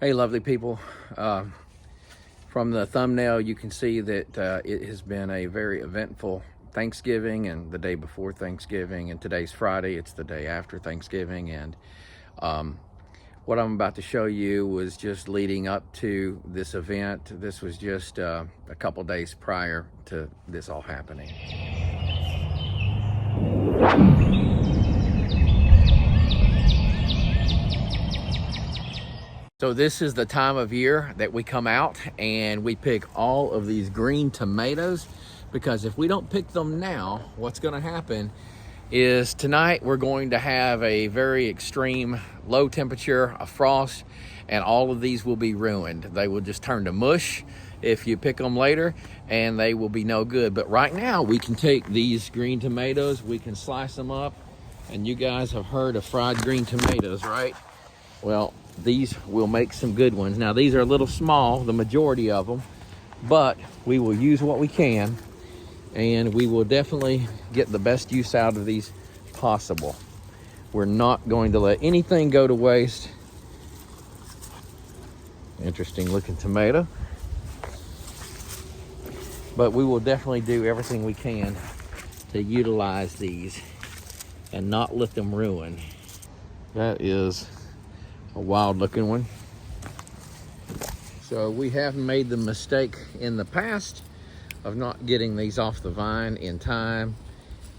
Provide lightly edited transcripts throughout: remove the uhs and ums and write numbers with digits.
Hey, lovely people. From the thumbnail, you can see that it has been a very eventful Thanksgiving and the day before Thanksgiving, and today's Friday. It's the day after Thanksgiving, and what I'm about to show you was just leading up to this event. This was just a couple days prior to this all happening. So this is the time of year that we come out and we pick all of these green tomatoes, because if we don't pick them now, what's going to happen is tonight we're going to have a very extreme low temperature, a frost, and all of these will be ruined. They will just turn to mush if you pick them later, and they will be no good. But right now we can take these green tomatoes, we can slice them up, and you guys have heard of fried green tomatoes, right? Well, these will make some good ones. Now, these are a little small, the majority of them, but we will use what we can, and we will definitely get the best use out of these possible. We're not going to let anything go to waste. Interesting looking tomato. But we will definitely do everything we can to utilize these and not let them ruin. That is a wild looking one. So we have made the mistake in the past of not getting these off the vine in time,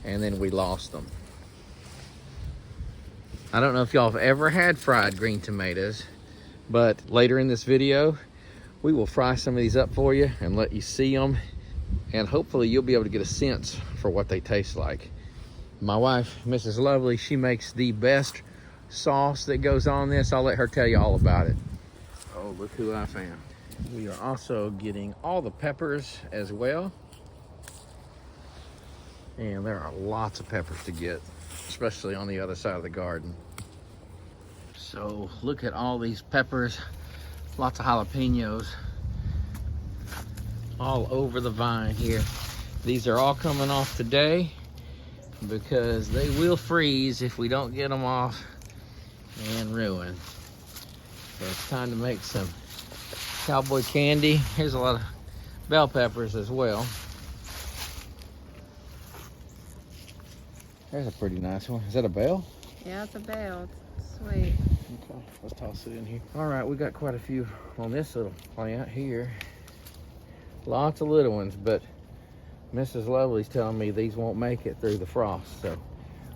and then we lost them. I don't know if y'all have ever had fried green tomatoes, but later in this video we will fry some of these up for you and let you see them, and hopefully you'll be able to get a sense for what they taste like. My wife, Mrs. Lovely, she makes the best sauce that goes on this. I'll let her tell you all about it. Oh, look who I found. We are also getting all the peppers as well. And there are lots of peppers to get, especially on the other side of the garden. So look at all these peppers, lots of jalapenos all over the vine here. These are all coming off today because they will freeze if we don't get them off and ruin. So it's time to make some cowboy candy. Here's a lot of bell peppers as well. There's a pretty nice one. Is that a bell? Yeah, it's a bell. It's sweet. Okay, let's toss it in here. All right, we got quite a few on this little plant here. Lots of little ones, but Mrs. Lovely's telling me these won't make it through the frost, so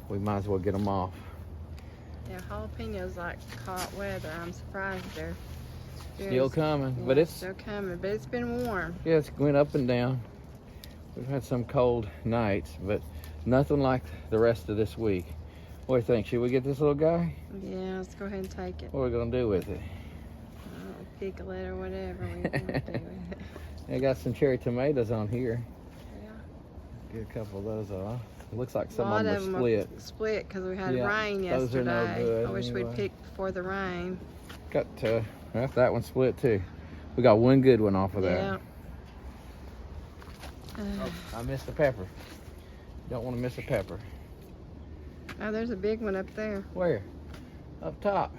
we might as well get them off. Yeah, jalapenos like hot weather. I'm surprised they're Still coming, yeah, but it's still coming. But it's been warm. Yeah, it's went up and down. We've had some cold nights, but nothing like the rest of this week. What do you think? Should we get this little guy? Yeah, let's go ahead and take it. What are we gonna do with it? Pickle it or whatever we want to do with it. I got some cherry tomatoes on here. Yeah. Get a couple of those off. It looks like A some lot of them are split. Split because we had Yeah, rain those are yesterday. no good I wish anyway. we'd picked before the rain. Got well, that one split too. We got one good one off of that. Yeah. Oh, I missed the pepper. Don't want to miss a pepper. Oh, there's a big one up there. Where? Up top.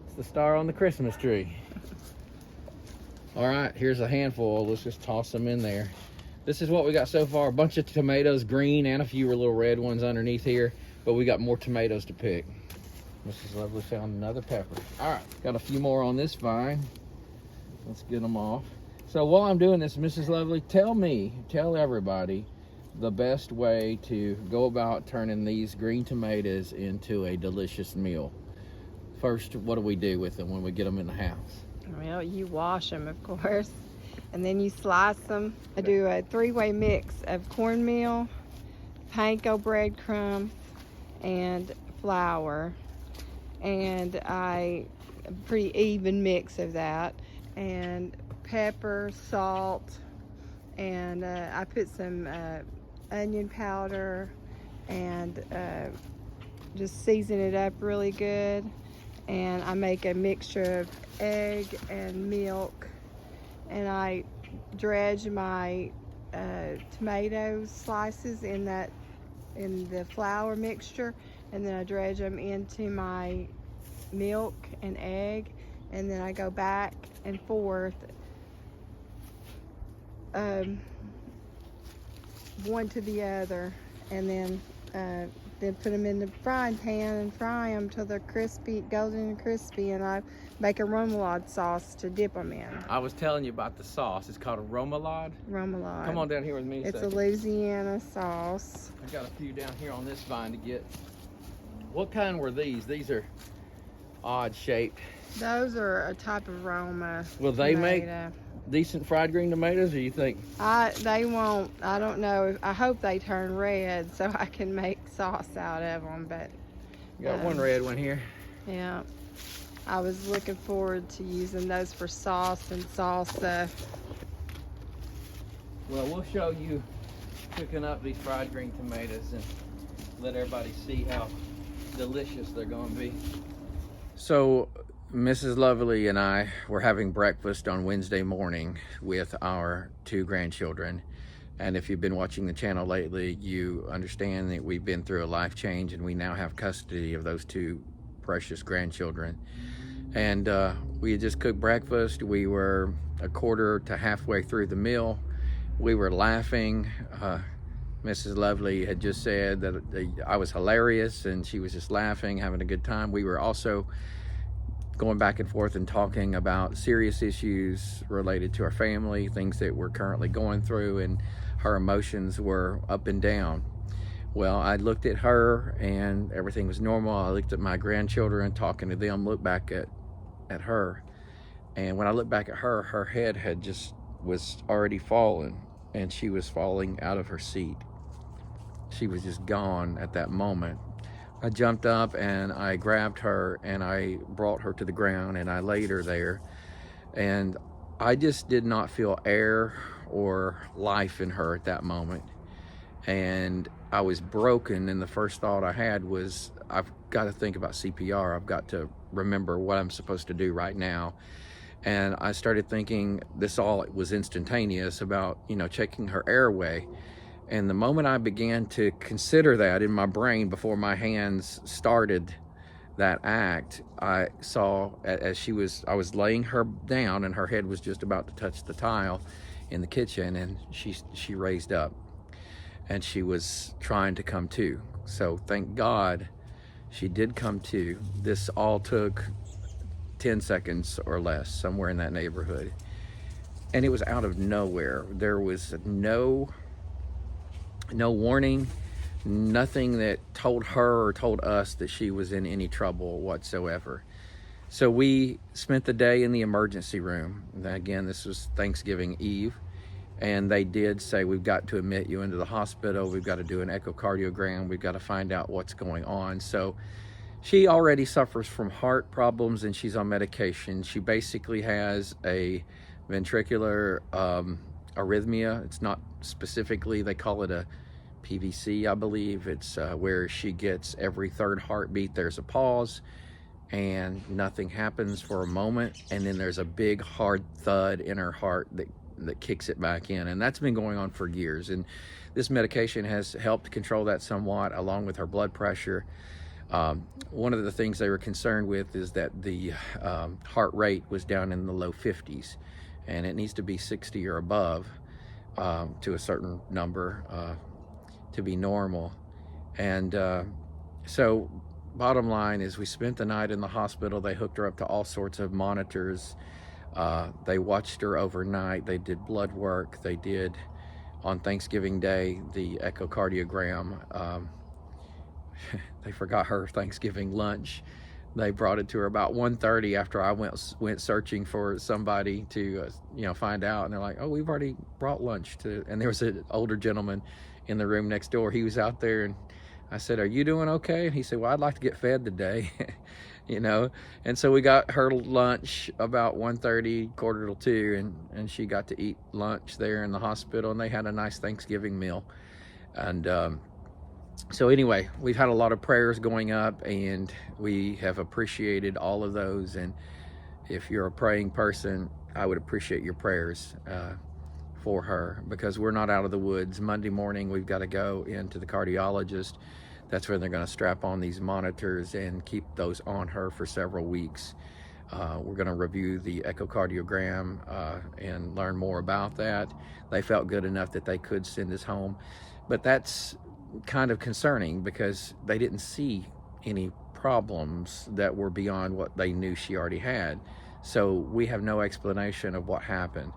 It's the star on the Christmas tree. All right, here's a handful. Let's just toss them in there. This is what we got so far. A bunch of tomatoes, green, and a few little red ones underneath here, but we got more tomatoes to pick. Mrs. Lovely found another pepper. All right, got a few more on this vine. Let's get them off. So while I'm doing this, Mrs. Lovely, tell everybody the best way to go about turning these green tomatoes into a delicious meal. First, what do we do with them when we get them in the house? Well, you wash them, of course, and then you slice them. I do a three-way mix of cornmeal, panko breadcrumbs, and flour, and a pretty even mix of that, and pepper, salt, and I put some onion powder, and just season it up really good. And I make a mixture of egg and milk, and I dredge my tomato slices in the flour mixture, and then I dredge them into my milk and egg, and then I go back and forth, one to the other, and then put them in the frying pan and fry them till they're crispy, golden and crispy, and I make a remoulade sauce to dip them in. I was telling you about the sauce. It's called a remoulade. Remoulade. Come on down here with me. It's a Louisiana sauce. I've got a few down here on this vine to get. What kind were these? These are odd shaped. Those are a type of Roma. Will they make tomato. decent fried green tomatoes, or you think? They won't. I don't know. I hope they turn red so I can make sauce out of them. But You got one red one here. yeah, I was looking forward to using those for sauce and salsa. Well, we'll show you cooking up these fried green tomatoes and let everybody see how delicious they're going to be. So Mrs. Lovely and I were having breakfast on Wednesday morning with our 2 grandchildren. And if you've been watching the channel lately, you understand that we've been through a life change and we now have custody of those 2 precious grandchildren. And we had just cooked breakfast. We were a quarter to halfway through the meal. We were laughing. Mrs. Lovely had just said that I was hilarious, and she was just laughing, having a good time. We were also going back and forth and talking about serious issues related to our family, things that we're currently going through, and her emotions were up and down. Well, I looked at her and everything was normal. I looked at my grandchildren, talking to them, looked back at her. And when I looked back at her, her head was already fallen, and she was falling out of her seat. She was just gone at that moment. I jumped up and I grabbed her and I brought her to the ground and I laid her there. And I just did not feel air or life in her at that moment. And I was broken, and the first thought I had was, I've got to think about CPR. I've got to remember what I'm supposed to do right now. And I started thinking, this all was instantaneous, about, checking her airway. And the moment I began to consider that in my brain before my hands started that act, I saw I was laying her down and her head was just about to touch the tile in the kitchen, and she raised up and she was trying to come to. So thank God she did come to. This all took 10 seconds or less, somewhere in that neighborhood. And it was out of nowhere. There was no warning, nothing that told her or told us that she was in any trouble whatsoever. So we spent the day in the emergency room. Again, this was Thanksgiving Eve, and they did say, we've got to admit you into the hospital. We've got to do an echocardiogram. We've got to find out what's going on. So she already suffers from heart problems and she's on medication. She basically has a ventricular arrhythmia. It's not specifically, they call it a PVC, I believe. It's where she gets every 3rd heartbeat, there's a pause and nothing happens for a moment, and then there's a big hard thud in her heart that kicks it back in. And that's been going on for years, and this medication has helped control that somewhat, along with her blood pressure. One of the things they were concerned with is that the heart rate was down in the low 50s, and it needs to be 60 or above to a certain number to be normal. And so bottom line is, we spent the night in the hospital. They hooked her up to all sorts of monitors. They watched her overnight. They did blood work. They did, on Thanksgiving Day, the echocardiogram. They forgot her Thanksgiving lunch. They brought it to her about 1:30 after I went searching for somebody to find out, and they're like, oh, we've already brought lunch to. And there was an older gentleman in the room next door. He was out there, and I said, are you doing okay? And he said, well, I'd like to get fed today. And so we got her lunch about 1:30, 1:45, and she got to eat lunch there in the hospital, and they had a nice Thanksgiving meal. And so anyway, we've had a lot of prayers going up, and we have appreciated all of those. And if you're a praying person, I would appreciate your prayers for her, because we're not out of the woods. Monday morning, we've got to go into the cardiologist. That's where they're going to strap on these monitors and keep those on her for several weeks. We're going to review the echocardiogram and learn more about that. They felt good enough that they could send us home, but that's kind of concerning because they didn't see any problems that were beyond what they knew she already had. So we have no explanation of what happened.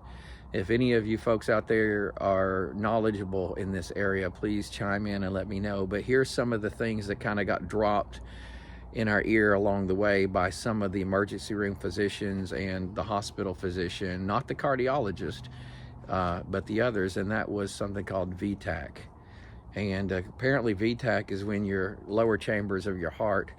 If any of you folks out there are knowledgeable in this area, please chime in and let me know. But here's some of the things that kind of got dropped in our ear along the way by some of the emergency room physicians and the hospital physician, not the cardiologist, but the others, and that was something called VTAC. And apparently VTAC is when your lower chambers of your heart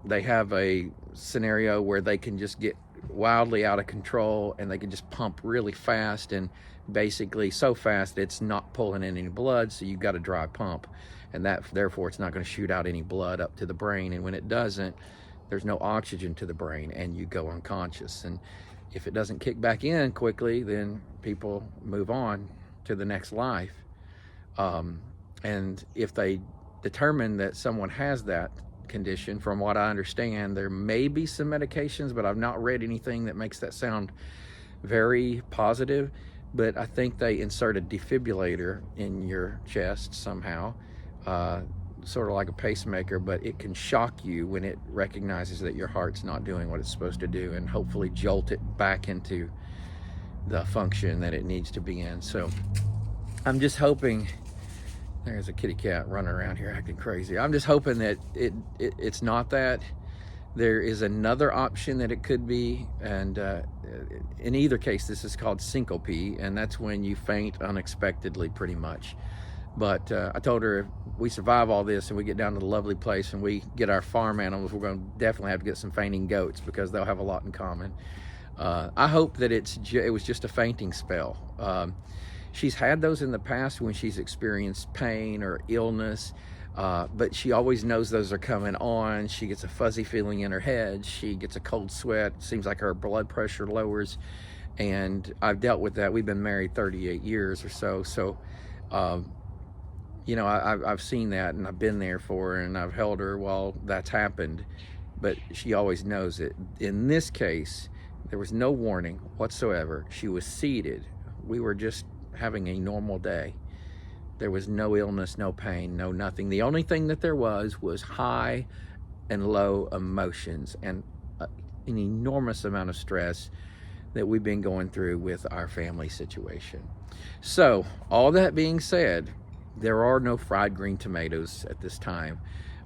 they have a scenario where they can just get wildly out of control and they can just pump really fast, and basically so fast it's not pulling in any blood, so you've got a dry pump, and that therefore it's not going to shoot out any blood up to the brain, and when it doesn't, there's no oxygen to the brain and you go unconscious. And if it doesn't kick back in quickly, then people move on to the next life. And if they determine that someone has that condition, from what I understand, there may be some medications, but I've not read anything that makes that sound very positive. But I think they insert a defibrillator in your chest somehow, sort of like a pacemaker, but it can shock you when it recognizes that your heart's not doing what it's supposed to do, and hopefully jolt it back into the function that it needs to be in. So I'm just hoping. There's a kitty cat running around here acting crazy. I'm just hoping that it's not that. There is another option that it could be, and in either case, this is called syncope, and that's when you faint unexpectedly, pretty much. But I told her if we survive all this and we get down to the lovely place and we get our farm animals, we're going to definitely have to get some fainting goats because they'll have a lot in common. I hope that it was just a fainting spell. She's had those in the past when she's experienced pain or illness, but she always knows those are coming on. She gets a fuzzy feeling in her head. She gets a cold sweat. Seems like her blood pressure lowers, and I've dealt with that. We've been married 38 years or so. So, you know, I've seen that, and I've been there for her, and I've held her while that's happened, but she always knows it. In this case, there was no warning whatsoever. She was seated. We were just having a normal day. There was no illness, no pain, no nothing. The only thing that there was high and low emotions and an enormous amount of stress that we've been going through with our family situation. So, all that being said, there are no fried green tomatoes at this time.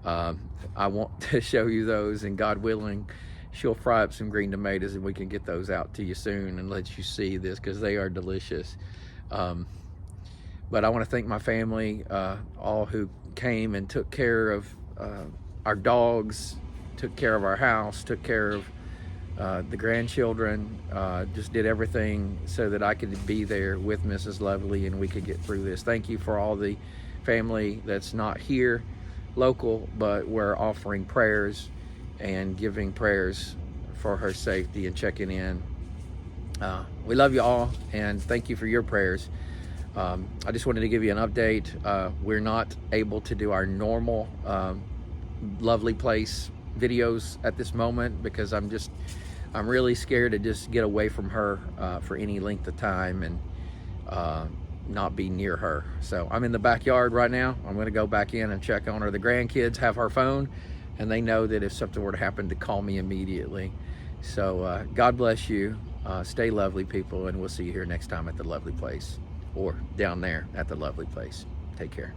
I want to show you those, and God willing, she'll fry up some green tomatoes and we can get those out to you soon and let you see this, because they are delicious. But I want to thank my family, all who came and took care of our dogs, took care of our house, took care of the grandchildren, just did everything so that I could be there with Mrs. Lovely and we could get through this. Thank you for all the family that's not here local, but we're offering prayers and giving prayers for her safety and checking in. We love you all, and thank you for your prayers. I just wanted to give you an update. We're not able to do our normal lovely place videos at this moment because I'm really scared to just get away from her for any length of time and not be near her. So I'm in the backyard right now. I'm going to go back in and check on her. The grandkids have her phone, and they know that if something were to happen to call me immediately. So God bless you. Stay lovely, people, and we'll see you here next time at the lovely place, or down there at the lovely place. Take care.